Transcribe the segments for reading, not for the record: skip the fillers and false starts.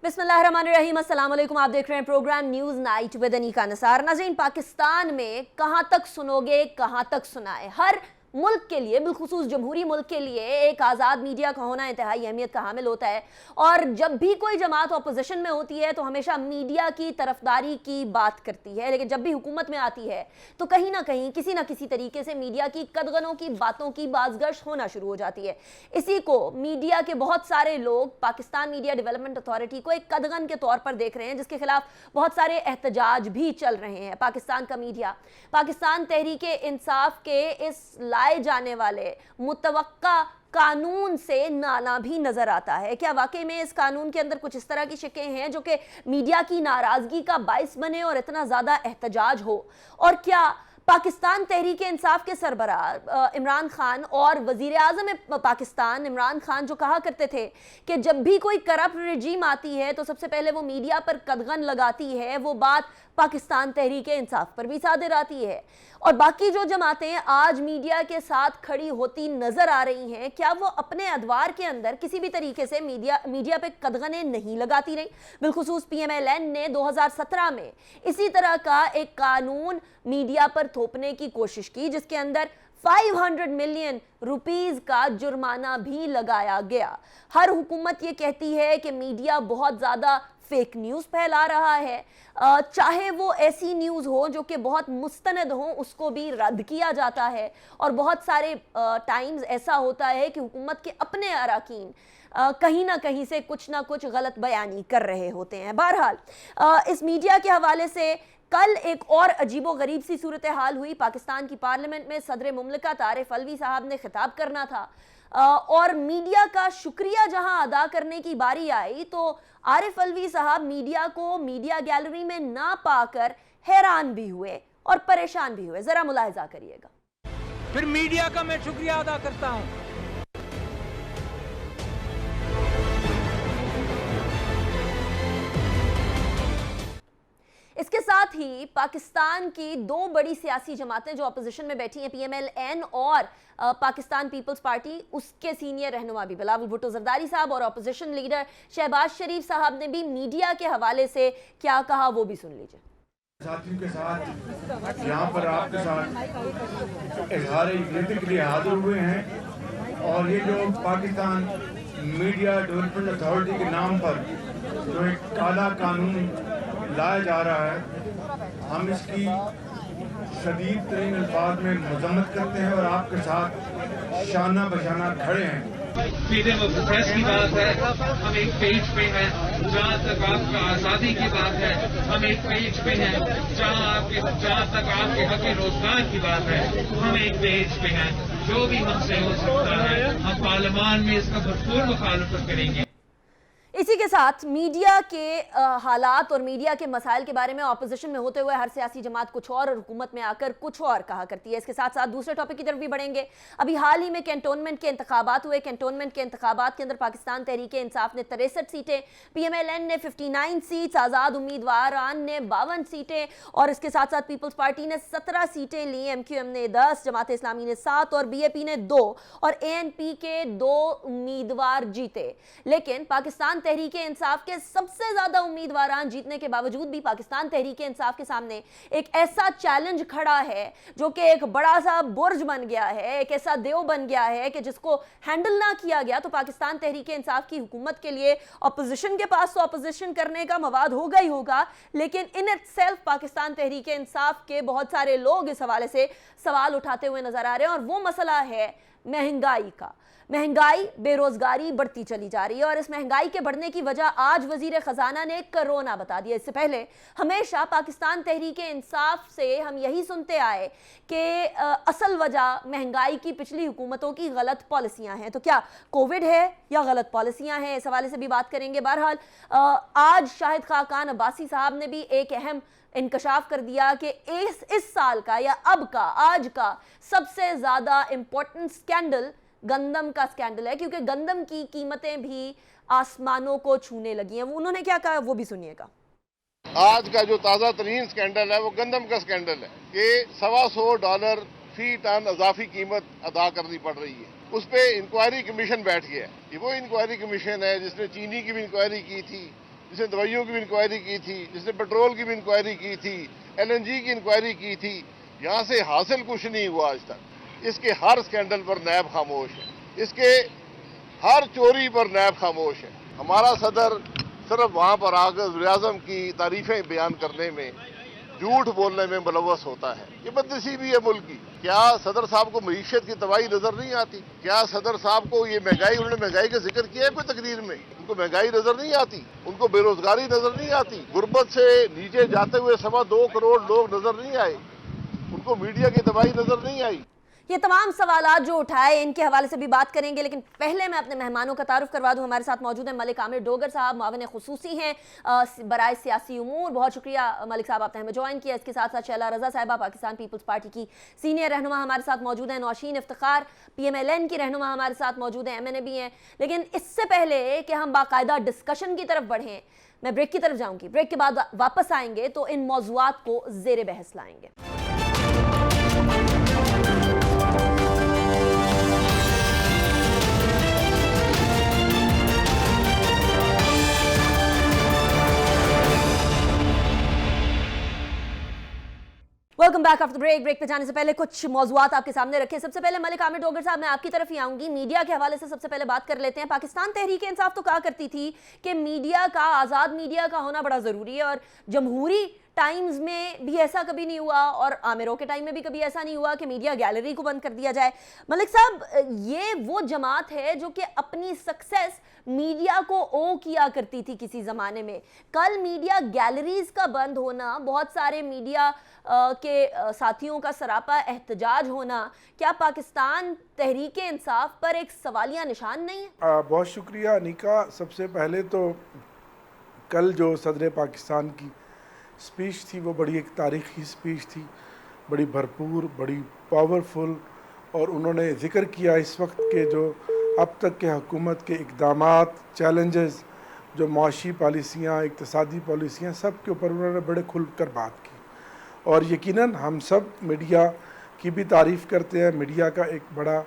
बिस्मिल्लाहिर्रहमानिर्रहीम, अस्सलाम वालेकुम। आप देख रहे हैं program news night with Anika Nisar. नाज़रीन, पाकिस्तान में कहाँ तक सुनोगे, कहाँ तक सुनाए। हर मुल्क के लिए, बिलखुसूस जमहूरी मुल्क के लिए एक आज़ाद मीडिया का होना इंतहाई अहमियत का हामिल होता है। और जब भी कोई जमात अपोजिशन में होती है तो हमेशा मीडिया की तरफदारी की बात करती है, लेकिन जब भी हुकूमत में आती है तो कहीं ना कहीं किसी ना किसी तरीके से मीडिया की कदगनों की बातों की बाज़गश होना शुरू हो जाती है। इसी को मीडिया के बहुत सारे लोग पाकिस्तान मीडिया डेवलपमेंट अथॉरिटी को एक कदगन के तौर पर देख रहे हैं, जिसके खिलाफ बहुत सारे एहतजाज भी चल रहे हैं। पाकिस्तान का मीडिया पाकिस्तान तहरीक इंसाफ के इस लाए जाने वाले मुतवक्का कानून से नाला भी नजर आता है। क्या वाकई में इस कानून के अंदर कुछ इस तरह की शिकें हैं जो कि मीडिया की नाराजगी का बाइस बने और इतना ज्यादा एहतजाज हो? और क्या पाकिस्तान तहरीक इंसाफ के सरबराह इमरान खान और वजीर आज़म पाकिस्तान इमरान खान जो कहा करते थे कि जब भी कोई करप्ट रजीम आती है तो सबसे पहले वो मीडिया पर कदगन लगाती है, वो बात पाकिस्तान तहरीक इंसाफ पर भी सादिर आती है? और बाकी जो जमातें आज मीडिया के साथ खड़ी होती नजर आ रही हैं, क्या वो अपने अदवार के अंदर किसी भी तरीके से मीडिया पे कदगने नहीं लगाती रही? बिलखुसूस PMLN ने 2017 में इसी तरह का एक कानून मीडिया पर थोपने की कोशिश की, जिसके अंदर 500 मिलियन रुपीस का जुर्माना भी लगाया गया। हर हुकूमत ये कहती है कि मीडिया बहुत ज़्यादा फेक न्यूज़ फैला रहा है, चाहे वो ऐसी न्यूज़ हो जो कि बहुत मुस्तनद हो, उसको भी रद्द किया जाता है। और बहुत सारे टाइम्स ऐसा होता है कि हुकूमत के अपने अराकीन कहीं ना कहीं से कुछ ना कुछ गलत बयानी कर रहे होते हैं। बहरहाल इस मीडिया के हवाले से कल एक और अजीबो गरीब सी सूरत हाल हुई। पाकिस्तान की पार्लियामेंट में सदर मुमलिकत आरिफ अलवी साहब ने खिताब करना था और मीडिया का शुक्रिया जहां अदा करने की बारी आई तो आरिफ अलवी साहब मीडिया को मीडिया गैलरी में ना पाकर हैरान भी हुए और परेशान भी हुए। जरा मुलाहिजा करिएगा। फिर मीडिया का मैं शुक्रिया अदा करता हूं। इसके साथ ही पाकिस्तान की दो बड़ी सियासी जमातें जो अपोजिशन में बैठी हैं, PMLN और पाकिस्तान पीपल्स पार्टी, उसके सीनियर रहनुमा भी बिलावल भुट्टो जरदारी साहब और अपोजिशन लीडर शहबाज शरीफ साहब ने भी मीडिया के हवाले से क्या कहा, वो भी सुन लीजिए। साथियों के साथ यहाँ पर आपके साथ इजहार यकीन के लिए हाजिर हुए हैं और ये जो पाकिस्तान मीडिया डेवलपमेंट अथॉरिटी के नाम पर जो एक काला कानून लाया जा रहा है, हम इसकी शदीद तरीन अल्फाज में मजम्मत करते हैं और आपके साथ शाना बशाना खड़े हैं। फ्रीडम ऑफ प्रेस की बात है, हम एक पेज पे हैं। जहाँ तक आपका आज़ादी की बात है, हम एक पेज पे हैं। जहाँ तक आपके हक रोजगार की बात है, हम एक पेज पे हैं। जो भी हमसे हो सकता है हम पार्लियामान में इसका भरपूर मुखालफत करेंगे। इसी के साथ मीडिया के हालात और मीडिया के मसाइल के बारे में अपोजिशन में होते हुए हर सियासी जमात कुछ और हुकूमत में आकर कुछ और कहा करती है। इसके साथ साथ दूसरे टॉपिक की तरफ भी बढ़ेंगे। अभी हाल ही में कैंटोनमेंट के इंतखाबात हुए। कैंटोनमेंट के इंतखाबात के अंदर पाकिस्तान तहरीक इंसाफ ने 63 सीटें, PMLN ने 59 सीट्स, आज़ाद उम्मीदवारान ने 52 सीटें और इसके साथ साथ पीपल्स पार्टी ने 17 सीटें ली, MQM ने 10, जमात इस्लामी ने 7 और BAP ने 2 और ANP के 2 उम्मीदवार जीते। लेकिन पाकिस्तान तहरीक इंसाफ के सबसे ज्यादा उम्मीदवारान जीतने के बावजूद भी पाकिस्तान तहरीक इंसाफ के सामने एक ऐसा चैलेंज खड़ा है जो कि एक बड़ा सा बुर्ज बन गया है, एक ऐसा देव बन गया है कि जिसको हैंडल ना किया गया तो पाकिस्तान तहरीक इंसाफ की हुकूमत के लिए अपोजिशन के पास तो अपोजिशन करने का मवाद होगा ही होगा, लेकिन इन इटसेल्फ पाकिस्तान तहरीक इंसाफ के बहुत सारे लोग इस हवाले से सवाल उठाते हुए नजर आ रहे हैं। और वो मसला है महंगाई का। महंगाई, बेरोजगारी बढ़ती चली जा रही है और इस महंगाई के बढ़ने की वजह आज वजीर खजाना ने कोरोना बता दिया। इससे पहले हमेशा पाकिस्तान तहरीक इंसाफ से हम यही सुनते आए कि असल वजह महंगाई की पिछली हुकूमतों की गलत पॉलिसियां हैं। तो क्या कोविड है या गलत पॉलिसियां हैं, इस हवाले से भी बात करेंगे। बहरहाल आज शाहिद खाकान अब्बासी साहब ने भी एक अहम इंकशाफ कर दिया कि इस साल का या अब का आज का सबसे ज्यादा इंपॉर्टेंट स्कैंडल गंदम का स्कैंडल है, क्योंकि गंदम की कीमतें भी आसमानों को छूने लगी हैं। उन्होंने क्या कहा वो भी सुनिएगा। आज का जो ताज़ा तरीन स्कैंडल है वो गंदम का स्कैंडल है कि $125 फी टन अजाफी कीमत अदा करनी पड़ रही है। उस पर इंक्वायरी कमीशन बैठ गया है। ये वो इंक्वायरी कमीशन है जिसने चीनी की भी इंक्वायरी की थी, जिसने दवाइयों की भी इंक्वायरी की थी, जिसने पेट्रोल की भी इंक्वायरी की थी, LNG की इंक्वायरी की थी, यहाँ से हासिल कुछ नहीं हुआ आज तक। इसके हर स्कैंडल पर नैब खामोश है, इसके हर चोरी पर नैब खामोश है। हमारा सदर सिर्फ वहाँ पर आकर वज़ीर-ए-आज़म की तारीफें बयान करने में, झूठ बोलने में मुलव्वस होता है। ये बदनसीबी है मुल्क की। क्या सदर साहब को मईशत की तबाही नजर नहीं आती? क्या सदर साहब को ये महंगाई, उन्होंने महंगाई का जिक्र किया है कोई तकरीर में? उनको महंगाई नजर नहीं आती? उनको बेरोजगारी नजर नहीं आती? गुर्बत से नीचे जाते हुए 2.25 करोड़ लोग नजर नहीं आए? उनको मीडिया की तबाही नजर नहीं आई? ये तमाम सवालात जो उठाए इनके हवाले से भी बात करेंगे, लेकिन पहले मैं अपने मेहमानों का तारुफ करवा दूं। हमारे साथ मौजूद हैं मलिक आमिर डोगर साहब, मुआविन खुसूसी हैं बराए सियासी उमूर। बहुत शुक्रिया मलिक साहब, आपने हमें ज्वाइन किया। इसके साथ साथ शैला रजा साहिबा पाकिस्तान पीपल्स पार्टी की सीनियर रहनुमा हमारे साथ मौजूद हैं। नौशीन इफ्तिखार PMLN की रहनुमा हमारे साथ मौजूद हैं, MNA भी हैं। लेकिन इससे पहले कि हम बाकायदा डिस्कशन की तरफ बढ़ें, मैं ब्रेक की तरफ जाऊँगी। ब्रेक के बाद वापस आएंगे तो इन मौज़ूआत को ज़ेर बहस लाएंगे। Welcome back after break. Break पे जाने से पहले कुछ मौज़ूआत आपके सामने रखे। सबसे पहले मलिक आमिर डोगर साहब, मैं आपकी तरफ ही आऊंगी। मीडिया के हवाले से सबसे पहले बात कर लेते हैं। पाकिस्तान तहरीक इंसाफ तो कहा करती थी कि मीडिया का, आज़ाद मीडिया का होना बड़ा ज़रूरी है, और जमहूरी टाइम्स में भी ऐसा कभी नहीं हुआ और आमिरों के टाइम में भी कभी ऐसा नहीं हुआ कि मीडिया गैलरी को बंद कर दिया जाए। मलिक साहब, ये वो जमात है जो कि अपनी सक्सेस मीडिया को ओ किया करती थी किसी ज़माने में। कल मीडिया गैलरीज का बंद होना, बहुत सारे मीडिया के साथियों का सरापा एहतजाज होना, क्या पाकिस्तान तहरीक इंसाफ पर एक सवालिया निशान नहीं है? बहुत शुक्रिया अनिका। सबसे पहले तो कल जो सदर पाकिस्तान की स्पीच थी वो बड़ी एक तारीख़ी स्पीच थी, बड़ी भरपूर, बड़ी पावरफुल, और उन्होंने ज़िक्र किया इस वक्त के जो अब तक के हुकूमत के इक़दामात, चैलेंजेस, जो माशी पॉलिसियाँ, इक़्तिसादी पॉलिसियाँ, सब के ऊपर उन्होंने बड़े खुल कर बात की। और यकीनन हम सब मीडिया की भी तारीफ़ करते हैं। मीडिया का एक बड़ा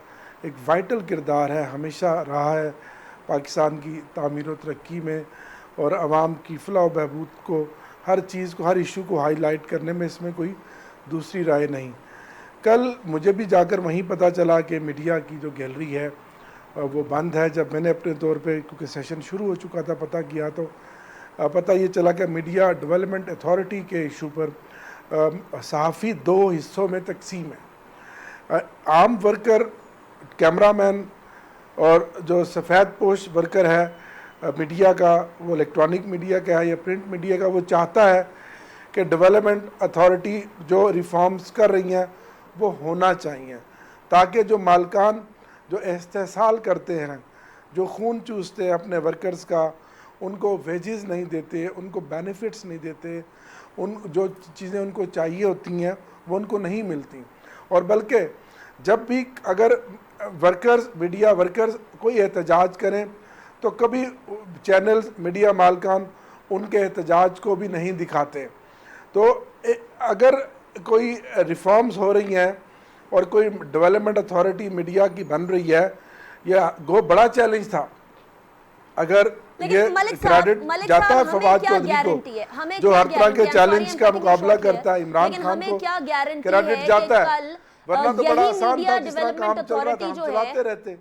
एक वाइटल किरदार है, हमेशा रहा है पाकिस्तान की तामीर व तरक्की में, और आवाम की फलाह व बहबूद को, हर चीज़ को, हर इशू को हाईलाइट करने में इसमें कोई दूसरी राय नहीं। कल मुझे भी जाकर वहीं पता चला कि मीडिया की जो गैलरी है वो बंद है। जब मैंने अपने तौर पे, क्योंकि सेशन शुरू हो चुका था, पता किया तो पता ये चला कि मीडिया डेवलपमेंट अथॉरिटी के इशू पर सहाफ़ी 2 हिस्सों में तकसीम है। आम वर्कर, कैमरामैन, और जो सफ़ेद पोश वर्कर है मीडिया का, वो इलेक्ट्रॉनिक मीडिया का है या प्रिंट मीडिया का, वो चाहता है कि डेवलपमेंट अथॉरिटी जो रिफॉर्म्स कर रही हैं वो होना चाहिए, ताकि जो मालकान जो इस्तेहसाल करते हैं, जो खून चूसते हैं अपने वर्कर्स का, उनको वेजेस नहीं देते, उनको बेनिफिट्स नहीं देते, उन जो चीज़ें उनको चाहिए होती हैं वो उनको नहीं मिलती। और बल्कि जब भी अगर वर्कर्स, मीडिया वर्कर्स कोई एहतजाज करें तो कभी चैनल्स, मीडिया मालकान उनके एहतजाज को भी नहीं दिखाते। तो अगर कोई रिफॉर्म्स हो रही हैं और कोई डेवलपमेंट अथॉरिटी मीडिया की बन रही है, यह वो बड़ा चैलेंज था। अगर ये क्रेडिट जाता है फवाद चौधरी को, जो हर तरह के चैलेंज का मुकाबला करता है, इमरान खान को क्रेडिट जाता है, वरना तो बड़ा आसान था, जिस तरह काम चल रहा था हम चलाते रहते।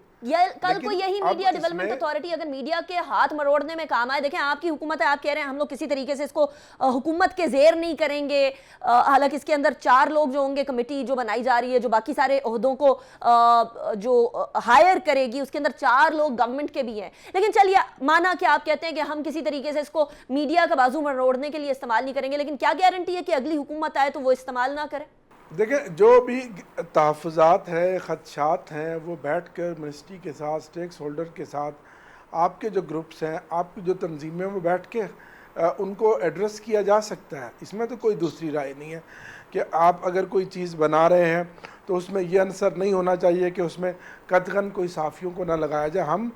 कल को यही मीडिया डेवलपमेंट अथॉरिटी अगर मीडिया के हाथ मरोड़ने में काम आए, देखें आपकी हुकूमत है, आप कह रहे हैं हम लोग किसी तरीके से इसको हुकूमत के जेर नहीं करेंगे, हालांकि इसके अंदर 4 लोग जो होंगे, कमेटी जो बनाई जा रही है, जो बाकी सारे ओहदों को जो हायर करेगी, उसके अंदर 4 लोग गवर्नमेंट के भी हैं। लेकिन चलिए, माना कि आप कहते हैं कि हम किसी तरीके से इसको मीडिया का बाजू मरोड़ने के लिए इस्तेमाल नहीं करेंगे, लेकिन क्या गारंटी है कि अगली हुकूमत आए तो वो इस्तेमाल ना करे? देखें, जो भी तहफ़्फ़ुज़ात हैं, ख़दशात हैं, वो बैठ कर मिनिस्ट्री के साथ, स्टेक होल्डर के साथ, आपके जो ग्रुप्स हैं, आपकी जो तंजीमें, वो बैठ के उनको एड्रेस किया जा सकता है। इसमें तो कोई दूसरी राय नहीं है कि आप अगर कोई चीज़ बना रहे हैं तो उसमें यह अंसर नहीं होना चाहिए कि उसमें कतगन कोई साफ़ियों को ना लगाया जाए। हम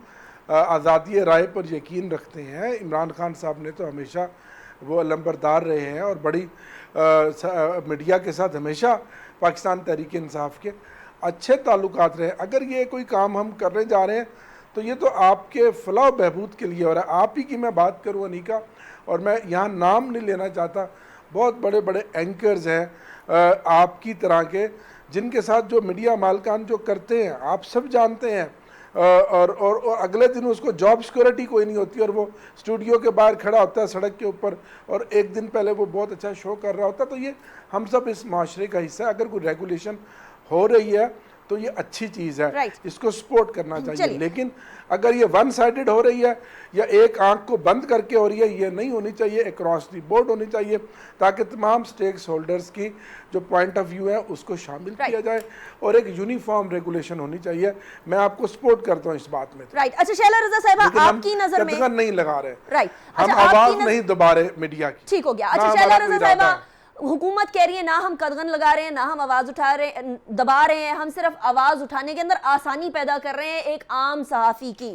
आज़ादी राय पर यकीन रखते हैं। इमरान खान साहब ने तो हमेशा वो लंबरदार रहे हैं और बड़ी मीडिया के साथ हमेशा पाकिस्तान तहरीक इंसाफ के अच्छे ताल्लुकात रहे। अगर ये कोई काम हम करने जा रहे हैं تو یہ تو آپ کے فلاح و بہبود کے لیے ہو رہا ہے. آپ ہی کی میں بات کروں انیکا, اور میں یہاں نام نہیں لینا چاہتا, بہت بڑے بڑے اینکرز ہیں آپ کی طرح کے, جن کے ساتھ جو میڈیا مالکان جو کرتے ہیں آپ سب جانتے ہیں, اور اگلے دن اس کو جاب سیکورٹی کوئی نہیں ہوتی, اور وہ اسٹوڈیو کے باہر کھڑا ہوتا ہے سڑک کے اوپر, اور ایک دن پہلے وہ بہت اچھا شو کر رہا ہوتا ہے. تو یہ ہم سب اس معاشرے کا حصہ ہے. اگر کوئی ریگولیشن ہو رہی ہے تو یہ اچھی چیز ہے, اس کو سپورٹ کرنا چاہیے. لیکن اگر یہ ون سائیڈڈ ہو رہی ہے یا ایک آنکھ کو بند کر کے ہو رہی ہے, یہ نہیں ہونی چاہیے. اکراس دی بورڈ ہونی چاہیے تاکہ تمام سٹیکس ہولڈرز کی جو پوائنٹ آف ویو ہے اس کو شامل کیا جائے, اور ایک یونیفارم ریگولیشن ہونی چاہیے. میں آپ کو سپورٹ کرتا ہوں اس بات میں. اچھا شیلا رضا صاحبہ, آپ کی نظر میں نہیں لگا رہے, ہم آواز نہیں دبا رہے میڈیا کی. ٹھیک ہو گیا. اچھا شیلا رضا صاحبہ, حکومت کہہ رہی ہے نہ ہم قدغن لگا رہے ہیں, نہ ہم آواز دبا رہے ہیں, ہم صرف آواز اٹھانے کے اندر آسانی پیدا کر رہے ہیں ایک عام صحافی کی.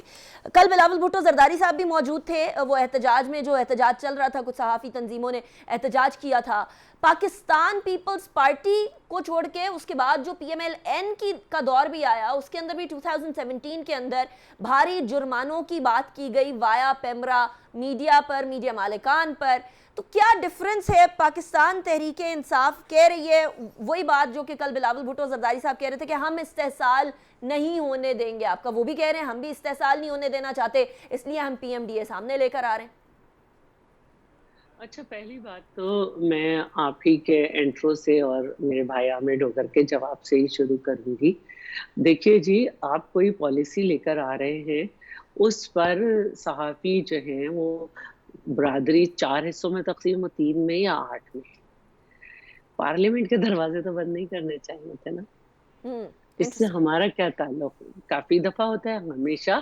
کل بلاول بھٹو زرداری صاحب بھی موجود تھے, وہ احتجاج میں جو احتجاج چل رہا تھا, کچھ صحافی تنظیموں نے احتجاج کیا تھا. پاکستان پیپلز پارٹی کو چھوڑ کے اس کے بعد جو پی ایم ایل این کا دور بھی آیا, اس کے اندر بھی 2017 کے اندر بھاری جرمانوں کی بات کی گئی وایا پیمرا میڈیا پر, میڈیا مالکان پر. تو کیا ڈیفرنس ہے؟ پاکستان تحریک انصاف کہہ رہی ہے وہی بات جو کہ کل بلاول بھٹو زرداری صاحب کہہ رہے تھے کہ ہم استحصال نہیں ہونے دیں گے آپ کا, وہ بھی کہہ رہے ہیں ہم بھی استحصال نہیں ہونے دینا چاہتے, اس لیے ہم پی ایم ڈی اے سامنے لے کر آ رہے ہیں. اچھا, پہلی بات تو میں آپ ہی کے انٹرو سے اور میرے بھائی عامر ڈوگر کے جواب سے ہی شروع کروں گی. دیکھیے جی, آپ کوئی پالیسی لے کر آ رہے ہیں, اس پر صحافی جو ہیں وہ برادری 4 حصوں میں تقسیم ہو, 3 میں یا 8 میں. پارلیمنٹ کے دروازے تو بند نہیں کرنے چاہیے تھے نا. اس سے ہمارا کیا تعلق؟ کافی دفعہ ہوتا ہے, ہمیشہ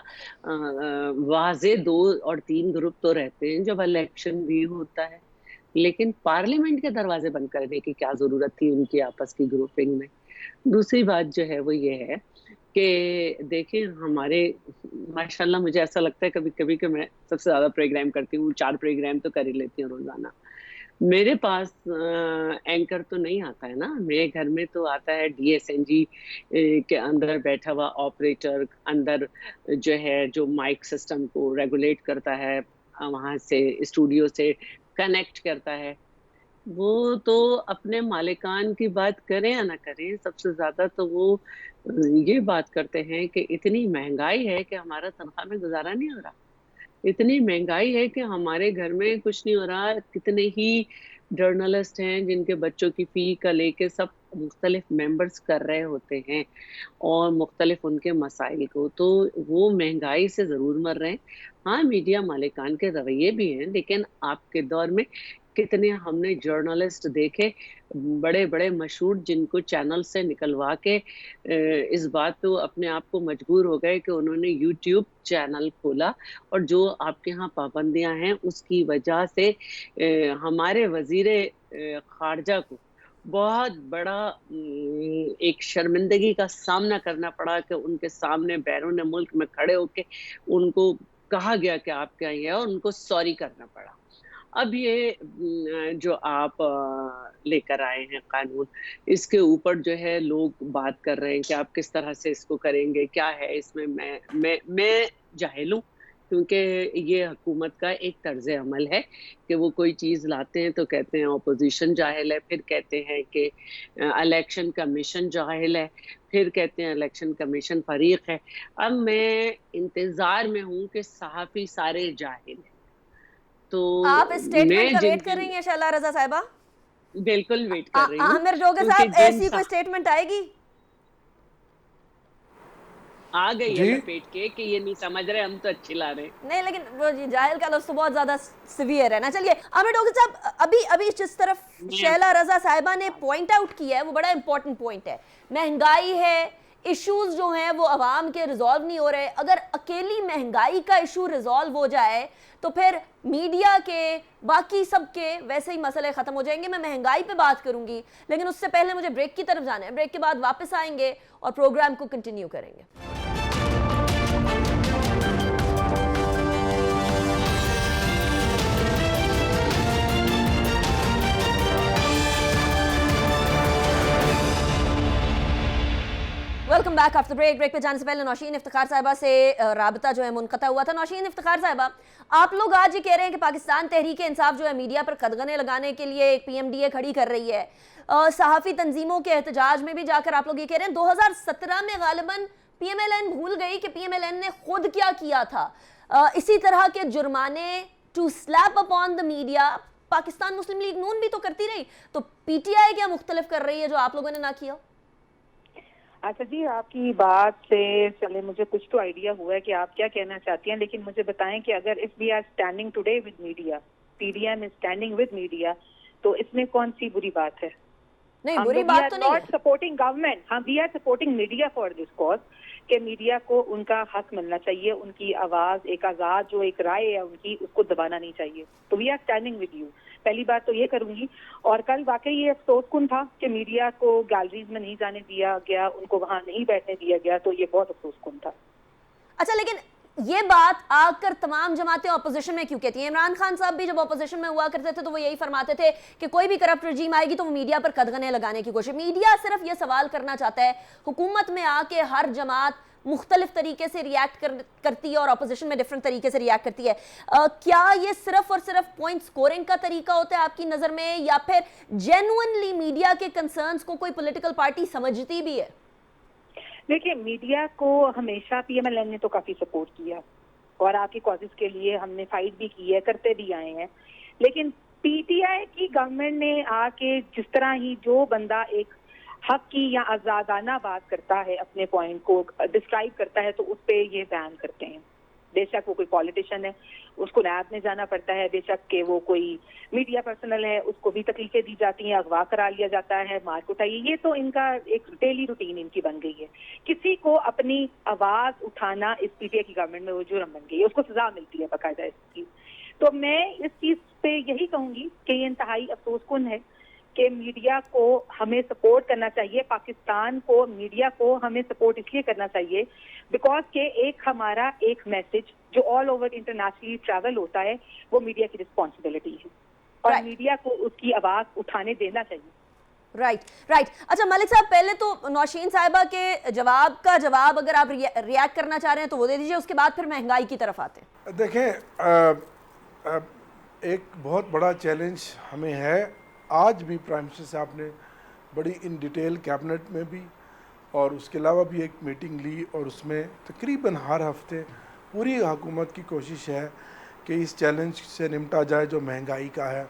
واضح 2 اور 3 گروپ تو رہتے ہیں جب الیکشن بھی ہوتا ہے, لیکن پارلیمنٹ کے دروازے بند کرنے کی کیا ضرورت تھی ان کی آپس کی گروپنگ میں. دوسری بات جو ہے وہ یہ ہے کہ دیکھیں ہمارے ماشاءاللہ مجھے ایسا لگتا ہے کبھی کبھی کہ میں سب سے زیادہ پروگرام کرتی ہوں, 4 پروگرام تو کر ہی لیتی ہوں روزانہ. میرے پاس اینکر تو نہیں آتا ہے نا, میرے گھر میں تو آتا ہے ڈی ایس این جی کے اندر بیٹھا ہوا آپریٹر, اندر جو ہے جو مائک سسٹم کو ریگولیٹ کرتا ہے, وہاں سے اسٹوڈیو سے کنیکٹ کرتا ہے. وہ تو اپنے مالکان کی بات کریں یا نہ کریں, سب سے زیادہ تو وہ یہ بات کرتے ہیں کہ اتنی مہنگائی ہے کہ ہمارا تنخواہ میں گزارا نہیں ہو رہا, اتنی مہنگائی ہے کہ ہمارے گھر میں کچھ نہیں ہو رہا. کتنے ہی جرنلسٹ ہیں جن کے بچوں کی فی کا لے کے سب مختلف ممبرز کر رہے ہوتے ہیں اور مختلف ان کے مسائل کو, تو وہ مہنگائی سے ضرور مر رہے ہیں. ہاں میڈیا مالکان کے رویے بھی ہیں, لیکن آپ کے دور میں کتنے ہم نے جرنلسٹ دیکھے بڑے بڑے مشہور جن کو چینل سے نکلوا کے اس بات تو اپنے آپ کو مجبور ہو گئے کہ انہوں نے یوٹیوب چینل کھولا, اور جو آپ کے ہاں پابندیاں ہیں اس کی وجہ سے ہمارے وزیر خارجہ کو بہت بڑا ایک شرمندگی کا سامنا کرنا پڑا کہ ان کے سامنے بیرون ملک میں کھڑے ہو کے ان کو کہا گیا کہ آپ کیا ہے, اور ان کو سوری کرنا پڑا. اب یہ جو آپ لے کر آئے ہیں قانون, اس کے اوپر جو ہے لوگ بات کر رہے ہیں کہ آپ کس طرح سے اس کو کریں گے, کیا ہے اس میں. میں جاہل ہوں, کیونکہ یہ حکومت کا ایک طرز عمل ہے کہ وہ کوئی چیز لاتے ہیں تو کہتے ہیں اپوزیشن جاہل ہے, پھر کہتے ہیں کہ الیکشن کمیشن جاہل ہے, پھر کہتے ہیں الیکشن کمیشن فریق ہے. اب میں انتظار میں ہوں کہ صحافی سارے جاہل ہیں. تو آپ اسٹیٹمنٹ کا ویٹ کر رہی ہیں شیلا رضا صاحبہ؟ بالکل ویٹ کر رہی ہوں. عامر ڈوگر صاحب, ایسی کوئی اسٹیٹمنٹ آئے گی؟ آ گئی ہے پیٹ کے کہ یہ نہیں سمجھ رہے ہم تو اچھی لا رہے نہیں, لیکن وہ جاہل کا لفظ تو بہت زیادہ سیویئر ہے نا. چلیے عامر ڈوگر صاحب, ابھی جس طرف شیلا رضا صاحبہ نے پوائنٹ آؤٹ کیا ہے وہ بڑا امپورٹنٹ پوائنٹ ہے. مہنگائی ہے, ایشوز جو ہیں وہ عوام کے ریزالو نہیں ہو رہے. اگر اکیلی مہنگائی کا ایشو ریزالو ہو جائے تو پھر میڈیا کے باقی سب کے ویسے ہی مسئلے ختم ہو جائیں گے. میں مہنگائی پہ بات کروں گی, لیکن اس سے پہلے مجھے بریک کی طرف جانا ہے. بریک کے بعد واپس آئیں گے اور پروگرام کو کنٹینیو کریں گے. ویلکم बैक आफ्टर ब्रेक पे जाने से पहले नौशीन इफ्तिखार साहिबा से राबता जो है मुनक़ता हुआ था। नौशीन इफ्तिखार साहिबा, आप लोग आज ये कह रहे हैं कि पाकिस्तान तहरीक इंसाफ जो है मीडिया पर कदगने लगाने के लिए एक PMDA खड़ी कर रही है। सहाफ़ी तंजीमों के एहतजाज में भी जाकर आप लोग ये कह रहे हैं 2017 में गालिबन PMLN भूल गई कि PMLN ने खुद क्या किया था। इसी तरह के जुर्माने to slap upon the media Pakistan Muslim League Noon भी तो करती रही, तो PTI क्या मुख्तलिफ कर रही है जो आप लोगों ने ना किया? अच्छा जी, आपकी बात से चले मुझे कुछ तो आइडिया हुआ है कि आप क्या कहना चाहती हैं, लेकिन मुझे बताएं कि अगर if we are standing today with media, PDM is standing with media, तो इसमें कौन सी बुरी बात है? नहीं, बुरी बात तो नहीं है। सपोर्टिंग गवर्नमेंट, हम we are supporting media for this cause कि मीडिया को उनका हक मिलना चाहिए, उनकी आवाज, एक आजाद जो एक राय है उनकी, उसको दबाना नहीं चाहिए। तो we are standing with you, पहली बात तो ये करूंगी। और कल वाकई ये अफसोसकुन था कि मीडिया को गैलरीज में नहीं जाने दिया गया, उनको वहां नहीं बैठने दिया गया, तो ये बहुत अफसोसकुन था। अच्छा, लेकिन ये बात आकर तमाम जमातें अपोजिशन में क्यों कहती हैं? इमरान खान साहब भी जब अपोजिशन में हुआ करते थे तो वो यही फरमाते थे कि कोई भी करप्ट रजीम आएगी तो वो मीडिया पर कदगने लगाने की कोशिश। मीडिया सिर्फ ये सवाल करना चाहता है, हुकूमत में आके हर जमात मुख्तलिफ तरीके से रिएक्ट करती है और अपोजिशन में डिफरेंट तरीके से रिएक्ट करती है। क्या ये सिर्फ और सिर्फ पॉइंट स्कोरिंग का तरीका होता है आपकी नज़र में, या फिर जेन्युइनली मीडिया के कंसर्न्स को कोई पॉलिटिकल पार्टी समझती भी है? देखिए, मीडिया को हमेशा PMLN ने तो काफी सपोर्ट किया और आपकी कॉजेज के लिए हमने फाइट भी की है, करते भी आए हैं, लेकिन PTI की गवर्नमेंट ने आके जिस तरह ही जो बंदा एक हक की या आजादाना बात करता है, अपने पॉइंट को डिस्क्राइब करता है, तो उस पे ये बैन करते हैं। बेशक वो कोई पॉलिटिशियन है, उसको नैब में जाना पड़ता है, बेशक के वो कोई मीडिया पर्सनल है, उसको भी तकलीफें दी जाती हैं, अगवा करा लिया जाता है, मार कुटाई, ये तो इनका एक डेली रूटीन इनकी बन गई है। किसी को अपनी आवाज उठाना इस PTI की गवर्नमेंट में वो जुर्म बन गई है, उसको सजा मिलती है बाकायदा इसकी। तो मैं इस चीज पे यही कहूंगी कि ये इंतहाई अफसोसकुन है कि मीडिया को हमें सपोर्ट करना चाहिए, पाकिस्तान को, मीडिया को हमें सपोर्ट इसलिए करना चाहिए बिकॉज के एक हमारा एक मैसेज जो ऑल ओवर इंटरनेशनली ट्रैवल होता है, वो मीडिया की रिस्पॉन्सिबिलिटी है और मीडिया को उसकी आवाज उठाने देना चाहिए। राइट। अच्छा मलिक साहब, पहले तो नौशीन साहिबा के जवाब का जवाब अगर आप रिएक्ट करना चाह रहे हैं तो वो दे दीजिए, उसके बाद फिर महंगाई की तरफ आते हैं। देखें, एक बहुत बड़ा चैलेंज हमें है। आज भी प्राइम मिनिस्टर साहब ने बड़ी इन डिटेल कैबिनेट में भी और उसके अलावा भी एक मीटिंग ली और उसमें तकरीबन हर हफ्ते पूरी हुकूमत की कोशिश है कि इस चैलेंज से निपटा जाए जो महंगाई का है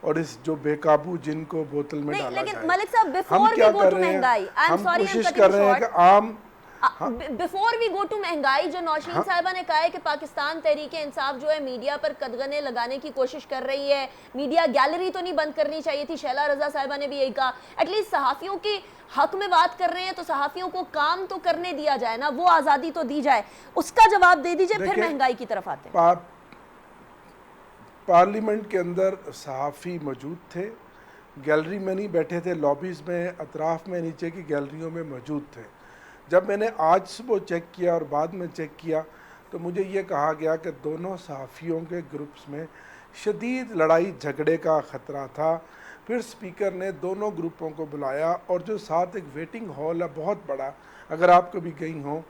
और इस जो बेकाबू जिनको बोतल में डाला लेकिन जाए। मलिक साहब, हम क्या कर रहे हैं, हम कोशिश कर रहे हैं कि आम बिफोर वी गो टू महंगाई, जो नौशीन साहिबा ने कहा है कि पाकिस्तान तहरीक इंसाफ जो है मीडिया पर कदगने लगाने की कोशिश कर रही है, मीडिया गैलरी तो नहीं बंद करनी चाहिए थी, शैला रजा साहिबा ने भी यही कहा। एटलीस्ट सहाफ़ियों के हक में बात कर रहे हैं तो सहाफ़ियों को काम तो करने दिया जाए ना, वो आज़ादी तो दी जाए। उसका जवाब दे दीजिए, फिर महंगाई की तरफ आते हैं। पार्लियामेंट के अंदर सहाफ़ी मौजूद थे, गैलरी में नहीं बैठे थे, लॉबीज़ में, अतराफ में, नीचे की गैलरियों में मौजूद थे। जब मैंने आज सुबह चेक किया और बाद में चेक किया तो मुझे ये कहा गया कि दोनों सहाफ़ियों के ग्रुप्स में शदीद लड़ाई झगड़े का ख़तरा था। फिर स्पीकर ने दोनों ग्रुपों को बुलाया और जो साथ एक वेटिंग हॉल है बहुत बड़ा, अगर आप कभी गई हों,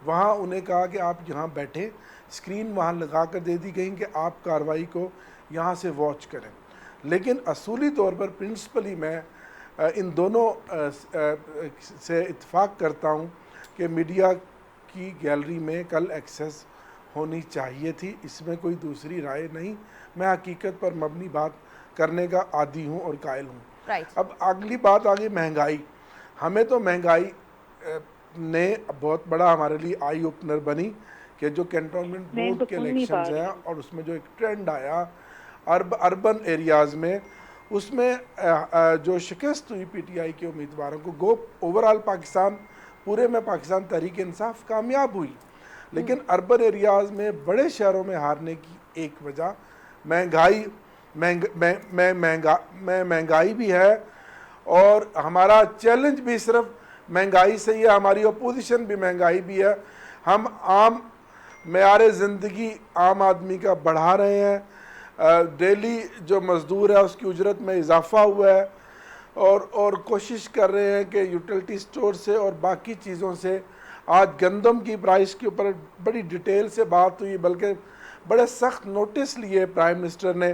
वहाँ उन्हें कहा कि आप यहाँ बैठें, स्क्रीन वहाँ लगा कर दे दी गई कि आप कार्रवाई को यहाँ से वॉच करें। लेकिन असूली तौर पर प्रिंसिपली मैं इन दोनों से इत्तेफाक करता हूँ कि मीडिया की गैलरी में कल एक्सेस होनी चाहिए थी, इसमें कोई दूसरी राय नहीं। मैं हकीकत पर मबनी बात करने का आदी हूँ और कायल हूँ। अब अगली बात आ गई महंगाई। हमें तो महंगाई ने बहुत बड़ा हमारे लिए आई ओपनर बनी कि जो कैंटोनमेंट बोर्ड के इलेक्शंस हैं और उसमें जो एक ट्रेंड आया अर्बन एरियाज़ में, उसमें जो शिकस्त हुई PTI के उम्मीदवारों को, गो ओवरऑल पाकिस्तान पूरे में पाकिस्तान तहरीक इंसाफ कामयाब हुई, लेकिन अर्बन एरियाज़ में बड़े शहरों में हारने की एक वजह महंगाई भी है और हमारा चैलेंज भी सिर्फ महंगाई से ही है, हमारी अपोजिशन भी महंगाई भी है। हम आम मेयार ज़िंदगी आम आदमी का बढ़ा रहे हैं, डेली जो मज़दूर है उसकी उजरत में इजाफ़ा हुआ है और कोशिश कर रहे हैं कि यूटिलिटी स्टोर से और बाकी चीज़ों से آج گندم کی پرائس کے اوپر بڑی ڈیٹیل سے بات ہوئی، بلکہ بڑے سخت نوٹس لیے پرائم منسٹر نے،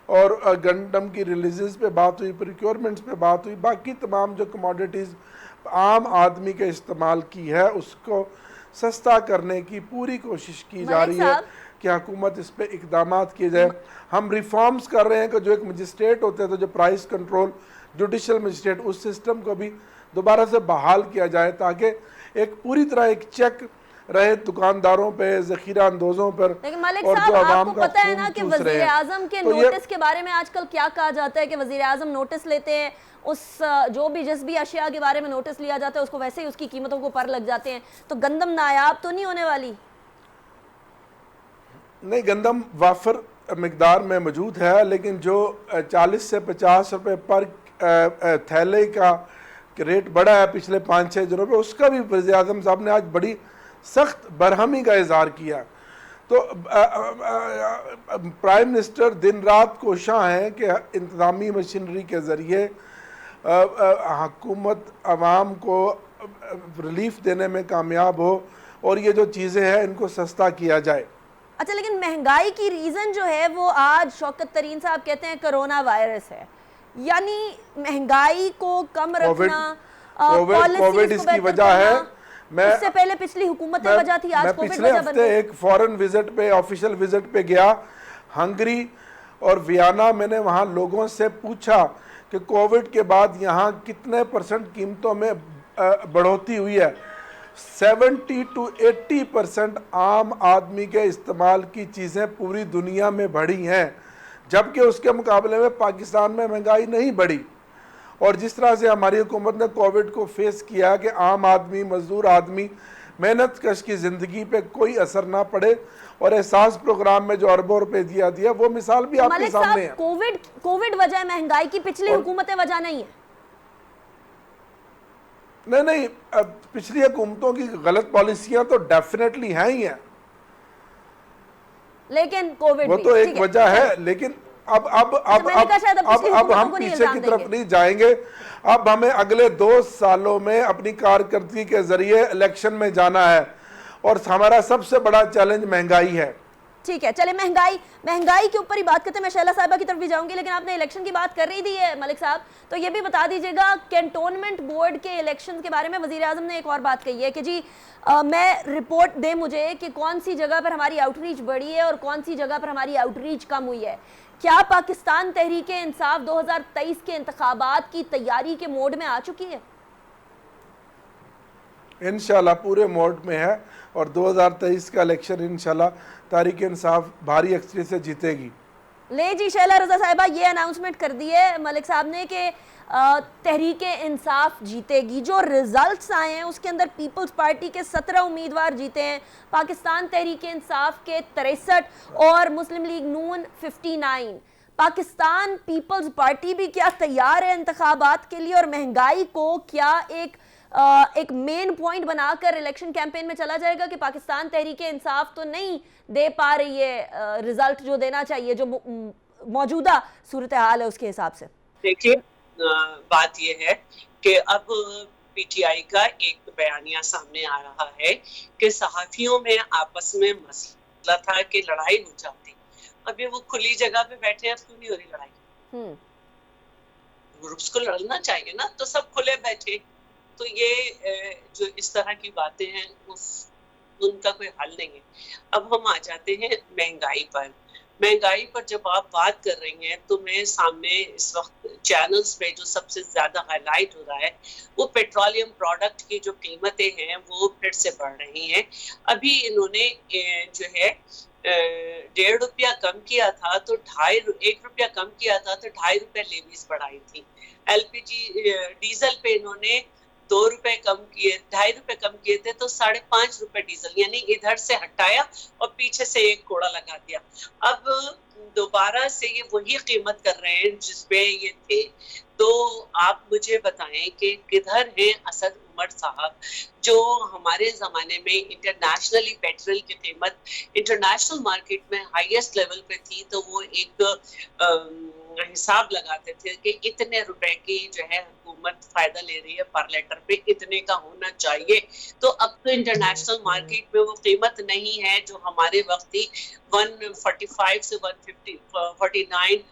اور گندم کی ریلیزز پہ بات ہوئی، پریکیورمنٹس پہ بات ہوئی، باقی تمام جو کموڈیٹیز عام آدمی کے استعمال کی ہے اس کو سستا کرنے کی پوری کوشش کی جا رہی ہے کہ حکومت اس پہ اقدامات کیے جائے۔ ہم ریفارمز کر رہے ہیں کہ جو ایک مجسٹریٹ ہوتے تھے، جو پرائس کنٹرول جوڈیشل مجسٹریٹ، اس سسٹم کو بھی دوبارہ سے بحال کیا جائے تاکہ ایک پوری طرح ایک چیک رہے دکانداروں پہ، ذخیرہ اندوزوں پر، لیکن ملک اور صاحب جو آپ عوام کو کا پتہ ہے خون نا کہ چوس رہے وزیر ہیں۔ اعظم کے تو یہ نوٹس کے بارے میں آج کل کیا کہا جاتا ہے کہ وزیر اعظم نوٹس لیتے ہیں، اس جو بھی جس بھی اشیاء کے بارے میں نوٹس لیا جاتا ہے اس کو ویسے ہی اس کی قیمتوں کو پر لگ جاتے ہیں، تو گندم نایاب تو نہیں ہونے والی؟ نہیں، گندم وافر مقدار میں موجود ہے، لیکن جو 40 سے 50 روپے پر تھیلے کا ریٹ بڑھا ہے پچھلے 5-6 دنوں پہ، اس کا بھی وزیر اعظم صاحب نے آج بڑی سخت برہمی کا اظہار کیا۔ تو پرائم منسٹر دن رات کوشاں ہیں کہ انتظامی مشینری کے ذریعے حکومت عوام کو ریلیف دینے میں کامیاب ہو اور یہ جو چیزیں ہیں ان کو سستا کیا جائے۔ اچھا، لیکن مہنگائی کی ریزن جو ہے وہ آج شوکت ترین صاحب کہتے ہیں کرونا وائرس ہے، یعنی مہنگائی کو کم رکھنا، کووڈ اس کی وجہ ہے۔ اس سے پہلے پچھلی حکومتیں وجہ تھی، آج کووڈ پچھلے وجہ بن ہفتے گئی۔ ایک فورن وزٹ پہ، آفیشل وزٹ پہ گیا ہنگری اور ویانا، میں نے وہاں لوگوں سے پوچھا کہ کووڈ کے بعد یہاں کتنے % قیمتوں میں بڑھوتی ہوئی ہے۔ 70 to 80% عام آدمی کے استعمال کی چیزیں پوری دنیا میں بڑھی ہیں، جبکہ اس کے مقابلے میں پاکستان میں مہنگائی نہیں بڑھی۔ اور جس طرح سے ہماری حکومت نے کووڈ کو فیس کیا کہ عام آدمی، مزدور آدمی، محنت کش کی زندگی پہ کوئی اثر نہ پڑے، اور احساس پروگرام میں جو اربوں روپے دیا وہ مثال بھی آپ کے سامنے ہے۔ کووڈ وجہ ہے مہنگائی کی، پچھلی حکومتیں وجہ نہیں ہے۔ نہیں، پچھلی حکومتوں کی غلط پالیسیاں تو ڈیفینیٹلی ہیں ہی ہیں، لیکن کووڈ وہ تو ایک وجہ ہے، لیکن اب ہم پیچھے کی طرف نہیں جائیں گے۔ اب ہمیں اگلے 2 سالوں میں اپنی کارکردگی کے ذریعے الیکشن میں جانا ہے، اور ہمارا سب سے بڑا چیلنج مہنگائی ہے۔ ٹھیک ہے، چلے مہنگائی کے اوپر ہی بات کرتے ہیں، میں شیلہ صاحبہ کی طرف بھی جاؤں گی، لیکن آپ نے الیکشن کی بات کر رہی تھی ہے ملک صاحب، تو یہ بھی بتا دیجئے گا کینٹونمنٹ بورڈ کے الیکشن کے بارے میں وزیر اعظم نے ایک اور بات کہی ہے کہ جی میں رپورٹ دیں مجھے کہ کون سی جگہ پر ہماری آؤٹ ریچ بڑھی ہے اور کون سی جگہ پر ہماری آؤٹ ریچ کم ہوئی ہے۔ کیا پاکستان تحریک انصاف 2023 کے انتخابات کی تیاری کے موڈ میں آ چکی ہے؟ انشاءاللہ پورے موڈ میں ہے، اور 2023 کا الیکشن انشاءاللہ تحریک انصاف بھاری اکثریت سے جیتے گی۔ لے جی، شیلہ رضا صاحبہ یہ اناؤنسمنٹ کر دی ہے ملک صاحب نے کہ تحریک انصاف جیتے گی۔ جو ریزلٹس آئے ہیں اس کے اندر پیپلز پارٹی کے 17 امیدوار جیتے ہیں، پاکستان تحریک انصاف کے 63 اور مسلم لیگ نون 59۔ پاکستان پیپلز پارٹی بھی کیا تیار ہے انتخابات کے لیے، اور مہنگائی کو کیا ایک مین پوائنٹ بنا کر الیکشن کیمپین میں چلا جائے گا کہ پاکستان تحریک انصاف تو نہیں دے پا رہی ہے ریزلٹ جو دینا چاہیے، جو موجودہ صورتحال ہے اس کے حساب سے؟ دیکھیے، بات یہ ہے کہ اب پی ٹی آئی کا ایک بیانیہ سامنے آ رہا ہے کہ صحافیوں میں آپس میں مسئلہ تھا کہ لڑائی ہو جاتی، ابھی وہ کھلی جگہ پہ بیٹھے ہیں، کیوں نہیں ہو رہی لڑائی؟ گروپس کو لڑنا چاہیے نا، تو سب کھلے بیٹھے۔ تو یہ جو اس طرح کی باتیں ہیں ان کا کوئی حل نہیں ہے۔ اب ہم آ جاتے ہیں مہنگائی پر جب آپ بات کر رہی ہیں تو میں سامنے اس وقت چینلز پہ جو سب سے زیادہ ہائی لائٹ ہو رہا ہے وہ پیٹرولیم پروڈکٹ کی جو قیمتیں ہیں وہ پھر سے بڑھ رہی ہیں۔ ابھی انہوں نے جو ہے 1.5 روپیہ کم کیا تھا تو 1 روپیہ کم کیا تھا تو 2.5 روپے لیویز بڑھائی تھی۔ ایل پی جی ڈیزل پہ انہوں نے 2 روپے کم کیے، 2.5 روپے کم کیے تھے تو 5.5 روپے ڈیزل، یعنی ادھر سے ہٹایا اور پیچھے سے ایک کوڑا لگا دیا۔ اب دوبارہ سے یہ وہی قیمت کر رہے ہیں جس پہ یہ تھے۔ تو آپ مجھے بتائیں کہ کدھر ہیں اسد عمر उमर साहब, जो हमारे ज़माने में इंटरनेशनली पेट्रोल की कीमत इंटरनेशनल मार्केट में हाईएस्ट लेवल पे थी, तो वो एक हिसाब लगाते थे कि इतने रुपए की जो है हुकूमत फायदा ले रही है पर लीटर पे, इतने का होना चाहिए। तो अब तो इंटरनेशनल मार्केट में वो कीमत नहीं है जो हमारे वक्त थी, 145 से 149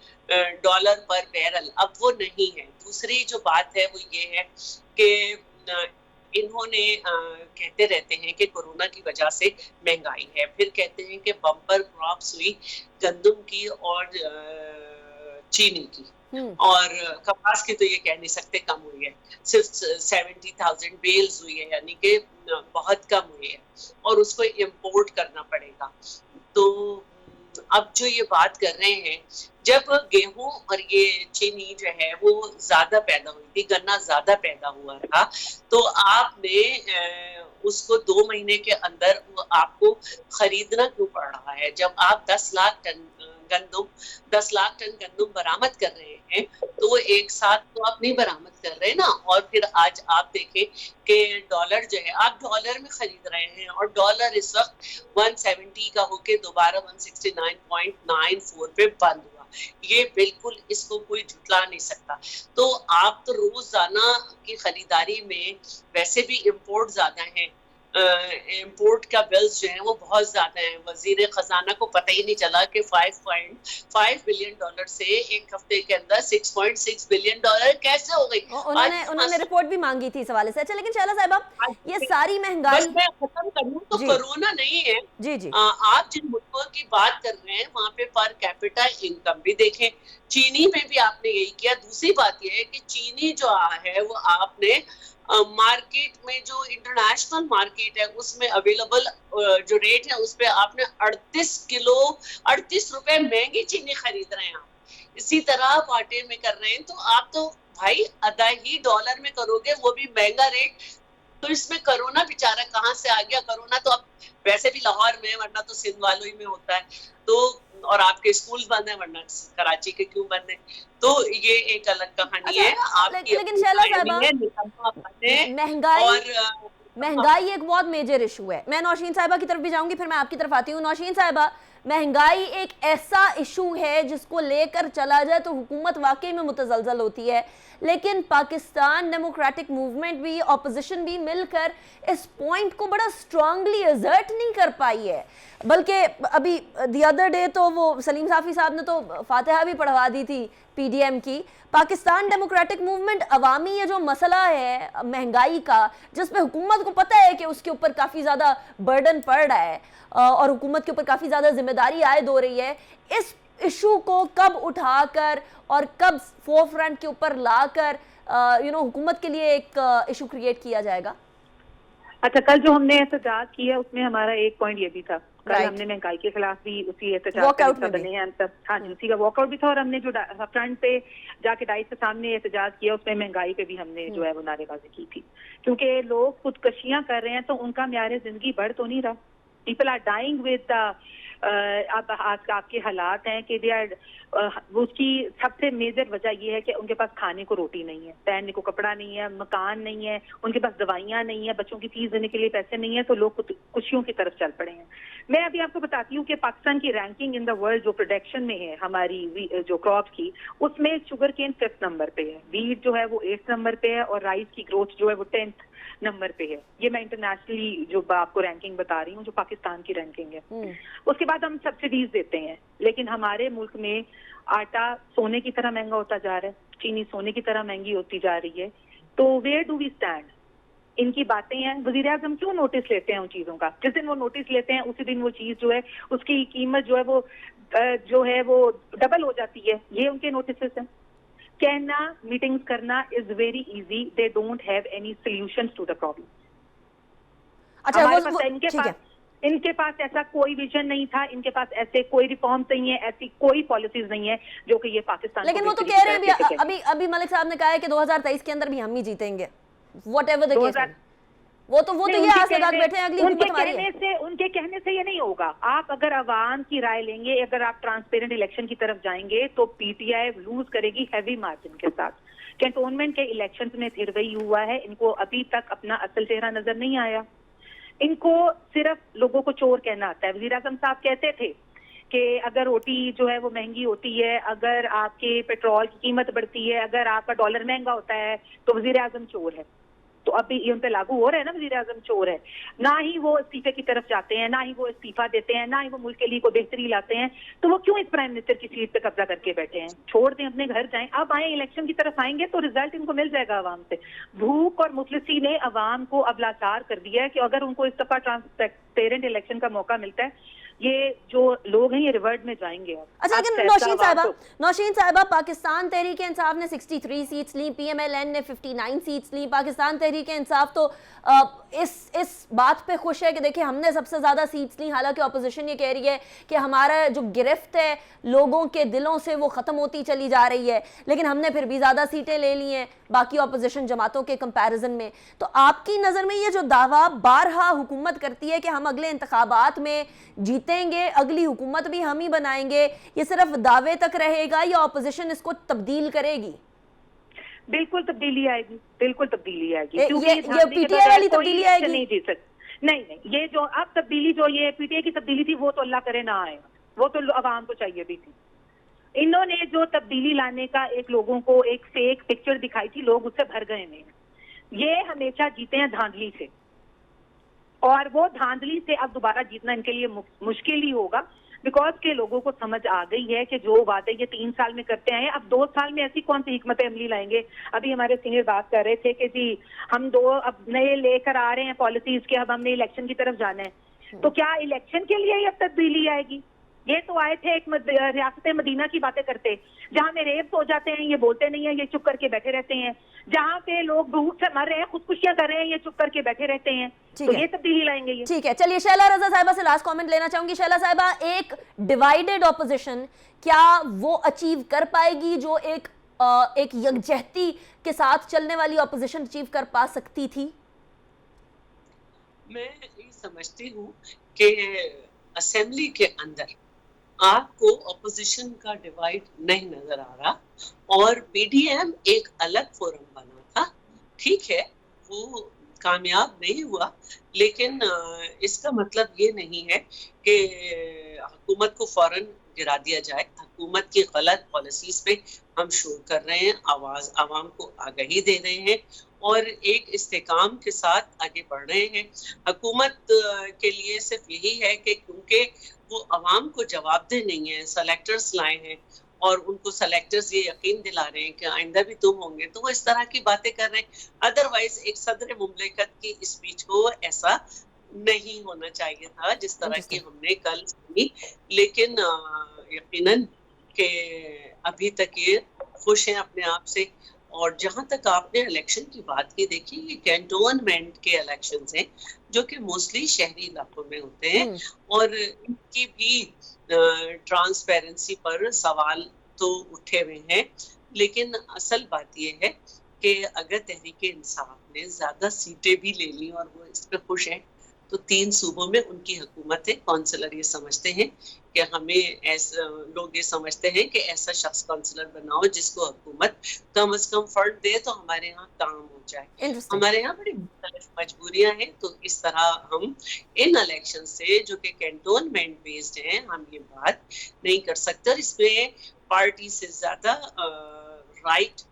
डॉलर पर बैरल, अब वो नहीं है। दूसरी जो बात है वो ये है कि इन्होंने कहते रहते हैं कि कोरोना की वजह से महंगाई है, फिर कहते हैं कि बम्पर क्रॉप्स हुई गंदम की और चीनी की, और कपास की तो ये कह नहीं सकते कम हुई है, सिर्फ 70,000 बेल्स हुई है, यानी कि बहुत कम हुई है, और उसको इंपोर्ट करना पड़ेगा। तो अब जो ये बात कर रहे हैं, जब गेहूं और ये चीनी जो है वो ज्यादा पैदा हुई थी, गन्ना ज्यादा पैदा हुआ था, तो आपने उसको 2 महीने के अंदर आपको खरीदना क्यों पड़ रहा है? जब आप 10 लाख टन गंदम बरामद कर रहे हैं, तो वो एक साथ तो आप नहीं बरामद कर रहे ना। और फिर आज आप देखें कि डॉलर जो है, आप डॉलर में खरीद रहे हैं, और डॉलर इस वक्त 170 का होके दोबारा 169.94 पे बंद हुआ। ये बिल्कुल, इसको कोई झुटला नहीं सकता। तो आप तो रोजाना की खरीदारी में वैसे भी इम्पोर्ट ज्यादा है, इम्पोर्ट का बिल्स जो है वो बहुत ज्यादा है। वजीर खजाना को पता ही नहीं चला कि 5.5 बिलियन डॉलर से एक हफ्ते के अंदर 6.6 बिलियन डॉलर कैसे हो गई। उन्होंने रिपोर्ट भी मांगी थी इस हवाले से। अच्छा, लेकिन शैला साहिबा, ये सारी महंगाई, मैं खत्म करूं तो कोरोना नहीं है जी। आप जिन मुल्कों की बात कर रहे हैं वहाँ पे पर कैपिटा इनकम भी देखें। चीनी में भी आपने यही किया। दूसरी बात यह है कि चीनी जो है वो आपने मार्केट में, जो इंटरनेशनल मार्केट है उसमें अवेलेबल जो रेट है उस पे आपने 38 रुपए महंगी चीनी खरीद रहे हैं आप। इसी तरह आप आटे में कर रहे हैं, तो आप तो भाई आधा ही डॉलर में करोगे, वो भी महंगा रेट। तो इसमें कोरोना बेचारा कहाँ से आ गया? कोरोना तो अब वैसे भी लाहौर में, वरना तो सिंध वालों ही में होता है, तो और आपके स्कूल बंद है, वरना कराची के क्यों बंद है? तो ये एक अलग कहानी है। लेकिन शैला साहिबा, महंगाई एक बहुत मेजर इशू है। मैं नौशीन साहिबा की तरफ भी जाऊंगी, फिर मैं आपकी तरफ आती हूँ। नौशीन साहिबा, महंगाई एक ऐसा इशू है जिसको लेकर चला जाए तो हुकूमत वाकई में मुतज़लज़ल होती है, लेकिन पाकिस्तान डेमोक्रेटिक मूवमेंट भी, ऑपोजिशन भी मिलकर इस पॉइंट को बड़ा स्ट्रांगली असर्ट नहीं कर पाई है। बल्कि अभी द अदर डे तो वो सलीम साफ़ी साहब ने तो फातिहा भी पढ़वा दी थी PDM की। पाकिस्तान डेमोक्रेटिक मूवमेंट अवामी ये जो मसला है महंगाई का, जिस पे हुकूमत को पता है कि उसके ऊपर काफ़ी ज़्यादा बर्डन पड़ रहा है और हुकूमत के ऊपर काफ़ी ज़्यादा जिम्मेदारी आयद हो रही है, इस इशू को कब उठाकर और कब फोरफ्रंट के ऊपर लाकर हुकूमत के लिए एक इशू क्रिएट किया जाएगा? अच्छा, कल जो हमने एहतजाज किया उसमें हमारा एक पॉइंट ये भी था, कल हमने महंगाई के खिलाफ भी उसी एहतजाज बने हैं सब, हाँ जी, उसी का वॉकआउट भी था। और हमने जो फ्रंट पे जाके डाइस के सामने एहतजाज किया उसमें महंगाई पे भी हमने जो है वो नारेबाजी की थी, क्योंकि लोग खुदकशियां कर रहे हैं तो उनका म्यार जिंदगी बढ़ तो नहीं रहा। पीपल आर डाइंग विद अब आज आपके हालात हैं कि दे आर, उसकी सबसे मेजर वजह ये है कि उनके पास खाने को रोटी नहीं है, पहनने को कपड़ा नहीं है, मकान नहीं है, उनके पास दवाइयाँ नहीं है, बच्चों की फीस देने के लिए पैसे नहीं है, तो लोग खुशियों की तरफ चल पड़े हैं। मैं अभी आपको बताती हूँ कि पाकिस्तान की रैंकिंग इन द वर्ल्ड जो प्रोडक्शन में है हमारी जो क्रॉप्स की, उसमें शुगर केन 5th नंबर पे है, वीट जो है वो 8th नंबर पे है, और राइस की ग्रोथ जो है वो 10th नंबर पे है। ये मैं इंटरनेशनली जो आपको रैंकिंग बता रही हूँ, जो पाकिस्तान की रैंकिंग है। उसके बाद हम सब्सिडीज देते हैं, लेकिन हमारे मुल्क में आटा सोने की तरह महंगा होता जा रहा है, चीनी सोने की तरह महंगी होती जा रही है। तो वेयर डू वी स्टैंड? इनकी बातें हैं, वज़ीर आज़म क्यों नोटिस लेते हैं उन चीजों का? जिस दिन वो नोटिस लेते हैं उसी दिन वो चीज जो है उसकी कीमत जो है वो डबल हो जाती है। ये उनके नोटिस हैं। कहना, मीटिंग्स करना is very easy, they don't have any solutions to the problem. अच्छा, इनके पास ऐसा कोई विजन नहीं था, इनके पास ऐसे कोई रिफॉर्म्स नहीं है, ऐसी कोई पॉलिसीज नहीं है जो कि ये पाकिस्तान, लेकिन वो तो कह रहे हैं अभी मलिक साहब ने कहा है कि 2023 के अंदर भी हम ही जीतेंगे, व्हाटएवर द केस। وہ تو یہ آس لگا کے بیٹھے ہیں اگلی حکومت ہماری ہے. ان کے کہنے سے یہ نہیں ہوگا. آپ اگر عوام کی رائے لیں گے, اگر آپ ٹرانسپیرنٹ الیکشن کی طرف جائیں گے تو پی ٹی آئی لوز کرے گی ہیوی مارجن کے ساتھ. کینٹونمنٹ کے الیکشنز میں پھر وہی ہوا ہے, ان کو ابھی تک اپنا اصل چہرہ نظر نہیں آیا. ان کو صرف لوگوں کو چور کہنا آتا ہے. وزیر اعظم صاحب کہتے تھے کہ اگر روٹی جو ہے وہ مہنگی ہوتی ہے, اگر آپ کے پیٹرول کی قیمت بڑھتی ہے, اگر آپ کا ڈالر مہنگا ہوتا ہے تو وزیر اعظم چور ہے. تو ابھی یہ ان پہ لاگو ہو رہا ہے نا, وزیر اعظم چور ہے. نہ ہی وہ استعفے کی طرف جاتے ہیں, نہ ہی وہ استعفیٰ دیتے ہیں, نہ ہی وہ ملک کے لیے کوئی بہتری لاتے ہیں. تو وہ کیوں اس پرائم منسٹر کی سیٹ پہ قبضہ کر کے بیٹھے ہیں؟ چھوڑ دیں, اپنے گھر جائیں. اب آئیں, الیکشن کی طرف آئیں گے تو رزلٹ ان کو مل جائے گا عوام سے. بھوک اور مفلسی نے عوام کو اب لاچار کر دیا ہے کہ اگر ان کو اس دفعہ ٹرانسپیرنٹ الیکشن کا موقع ملتا ہے, یہ جو لوگ ہیں یہ ریورٹ میں جائیں گے. اچھا, لیکن نوشین صاحبہ, پاکستان تحریک انصاف نے 63 سیٹس لی, پی ایم ایل این نے 59 سیٹس لی. پاکستان تحریک انصاف تو اس بات پہ خوش ہے کہ دیکھیں ہم نے سب سے زیادہ سیٹس لی, حالانکہ اپوزیشن یہ کہہ رہی ہے کہ ہمارا جو گرفت ہے لوگوں کے دلوں سے وہ ختم ہوتی چلی جا رہی ہے, لیکن ہم نے پھر بھی زیادہ سیٹیں لے لی ہیں باقی اپوزیشن جماعتوں کے کمپیریزن میں. تو آپ کی نظر میں یہ جو دعویٰ بارہا حکومت کرتی ہے کہ ہم اگلے انتخابات میں جیتیں گے, اگلی حکومت بھی ہم ہی بنائیں گے, یہ صرف دعوے تک رہے گا یا اپوزیشن اس کو تبدیل کرے گی؟ بالکل تبدیلی آئے گی, بالکل تبدیلی آئے گی. یہ پی ٹی آئی والی تبدیلی آئے گی؟ نہیں جی سر, نہیں, یہ جو اب تبدیلی جو یہ پی ٹی آئی کی تبدیلی تھی وہ تو اللہ کرے نہ آئے, وہ تو عوام کو چاہیے بھی تھی. انہوں نے جو تبدیلی لانے کا ایک لوگوں کو ایک فیک پکچر دکھائی تھی, لوگ اس سے بھر گئے ہیں. یہ ہمیشہ جیتے ہیں دھاندلی سے, اور وہ دھاندلی سے اب دوبارہ جیتنا ان کے لیے مشکل ہی ہوگا, بیکاز کے لوگوں کو سمجھ آ گئی ہے کہ جو وعدے یہ 3 سال میں کرتے آئے ہیں, اب 2 سال میں ایسی کون سی حکمت عملی لائیں گے. ابھی ہمارے سینئر بات کر رہے تھے کہ جی ہم 2 اب نئے لے کر آ رہے ہیں پالیسیز کے, اب ہم نے الیکشن کی طرف جانا ہے. تو کیا الیکشن کے لیے اب تبدیلی آئے گی؟ یہ تو آئے تھے ایک ریاست مدینہ کی باتیں کرتے, جہاں میں ریپس ہو جاتے ہیں یہ بولتے نہیں ہیں, یہ چپ کر کے بیٹھے رہتے ہیں. جہاں پہ لوگ بھوک سے مر رہے ہیں, خودکشیاں کر رہے ہیں, یہ چپ کر کے بیٹھے رہتے ہیں. تو یہ تبدیلی لائیں گے. ٹھیک ہے, چلیے شیلا رضا صاحبہ سے لاسٹ کامنٹ لینا چاہوں گی. شیلا صاحبہ, ایک ڈیوائیڈڈ اپوزیشن کیا وہ اچیو کر پائے گی جو ایک یکجہتی کے ساتھ چلنے والی اپوزیشن اچیو کر پا سکتی تھی؟ میں یہ سمجھتی ہوں کہ اسمبلی کے اندر آپ کو اپوزیشن کا ڈیوائیڈ نہیں نظر آ رہا, اور پی ڈی ایم ایک الگ فورم بنا تھا. ٹھیک ہے, وہ کامیاب نہیں ہوا, لیکن اس کا مطلب یہ نہیں ہے کہ حکومت کو فوراً گرا دیا جائے. حکومت کی غلط پالیسیز پہ ہم شور کر رہے ہیں, آواز عوام کو آگہی دے رہے ہیں, اور ایک استحکام کے ساتھ آگے بڑھ رہے ہیں. حکومت کے لیے صرف یہی ہے کہ کیونکہ وہ عوام کو جواب دہ نہیں ہے, سلیکٹرز لائے ہیں اور ان کو سلیکٹرز یہ یقین دلا رہے ہیں کہ آئندہ بھی تم ہوں گے, تو وہ اس طرح کی باتیں کر رہے ہیں. ادروائز ایک صدر مملکت کی اسپیچ کو ایسا نہیں ہونا چاہیے تھا جس طرح کی ہم نے کل سنی. لیکن یقیناً کہ ابھی تک یہ خوش ہیں اپنے آپ سے. اور جہاں تک آپ نے الیکشن کی بات کی, دیکھیے یہ کینٹونمنٹ کے الیکشنز ہیں جو کہ موسٹلی شہری علاقوں میں ہوتے ہیں, اور ان کی بھی ٹرانسپیرنسی پر سوال تو اٹھے ہوئے ہیں. لیکن اصل بات یہ ہے کہ اگر تحریک انصاف نے زیادہ سیٹیں بھی لے لی اور وہ اس پہ خوش ہیں, تو 3 صوبوں میں ان کی حکومت ہے. کونسلر یہ سمجھتے ہیں کہ ہمیں لوگ یہ سمجھتے ہیں کہ ایسا شخص کونسلر بناؤ جس کو حکومت کم از کم فنڈ دے تو ہمارے یہاں کام ہو جائے. ہمارے یہاں بڑی مختلف مجبوریاں ہیں, تو اس طرح ہم ان الیکشن سے جو کہ کینٹونمنٹ بیسڈ ہیں ہم یہ بات نہیں کر سکتے, اور اس میں پارٹی سے زیادہ رائٹ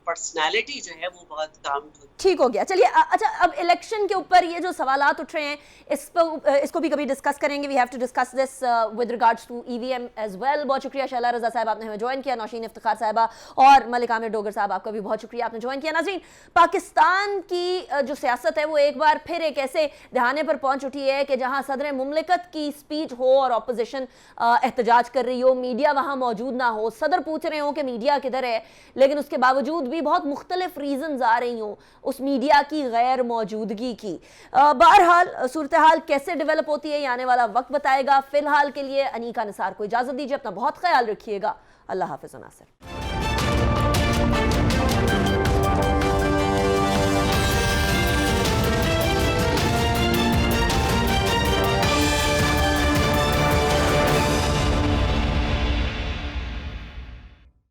پرسنالٹی جو ہے وہ بہت کام ہوتی. ٹھیک ہو گیا, چلیے. اچھا, اب الیکشن کے اوپر یہ جو سوالات اٹھ رہے ہیں اس کو بھی کبھی ڈسکس کریں گے. We have to discuss this with regards to E V M as well. بہت شکریہ شیلا رضا صاحب, آپ نے ہمیں جوائن کیا. نوشین افتخار صاحبہ اور ملک عامر ڈوگر صاحب, آپ کا بھی بہت شکریہ, آپ نے جوائن کیا. ناظرین, پاکستان کی جو سیاست ہے وہ ایک بار پھر ایک ایسے دہانے پر پہنچ اٹھی ہے کہ جہاں صدر مملکت کی اسپیچ ہو اور اپوزیشن احتجاج کر رہی ہو, میڈیا وہاں موجود نہ ہو, صدر پوچھ رہے ہوں کہ میڈیا کدھر ہے, لیکن اس کے باوجود بھی بہت مختلف ریزنز آ رہی ہوں اس میڈیا کی غیر موجودگی کی. بہرحال صورتحال کیسے ڈیولپ ہوتی ہے یہ آنے والا وقت بتائے گا. فی الحال کے لیے انیکا نثار کو اجازت دیجیے, اپنا بہت خیال رکھیے گا. اللہ حافظ. ناصر.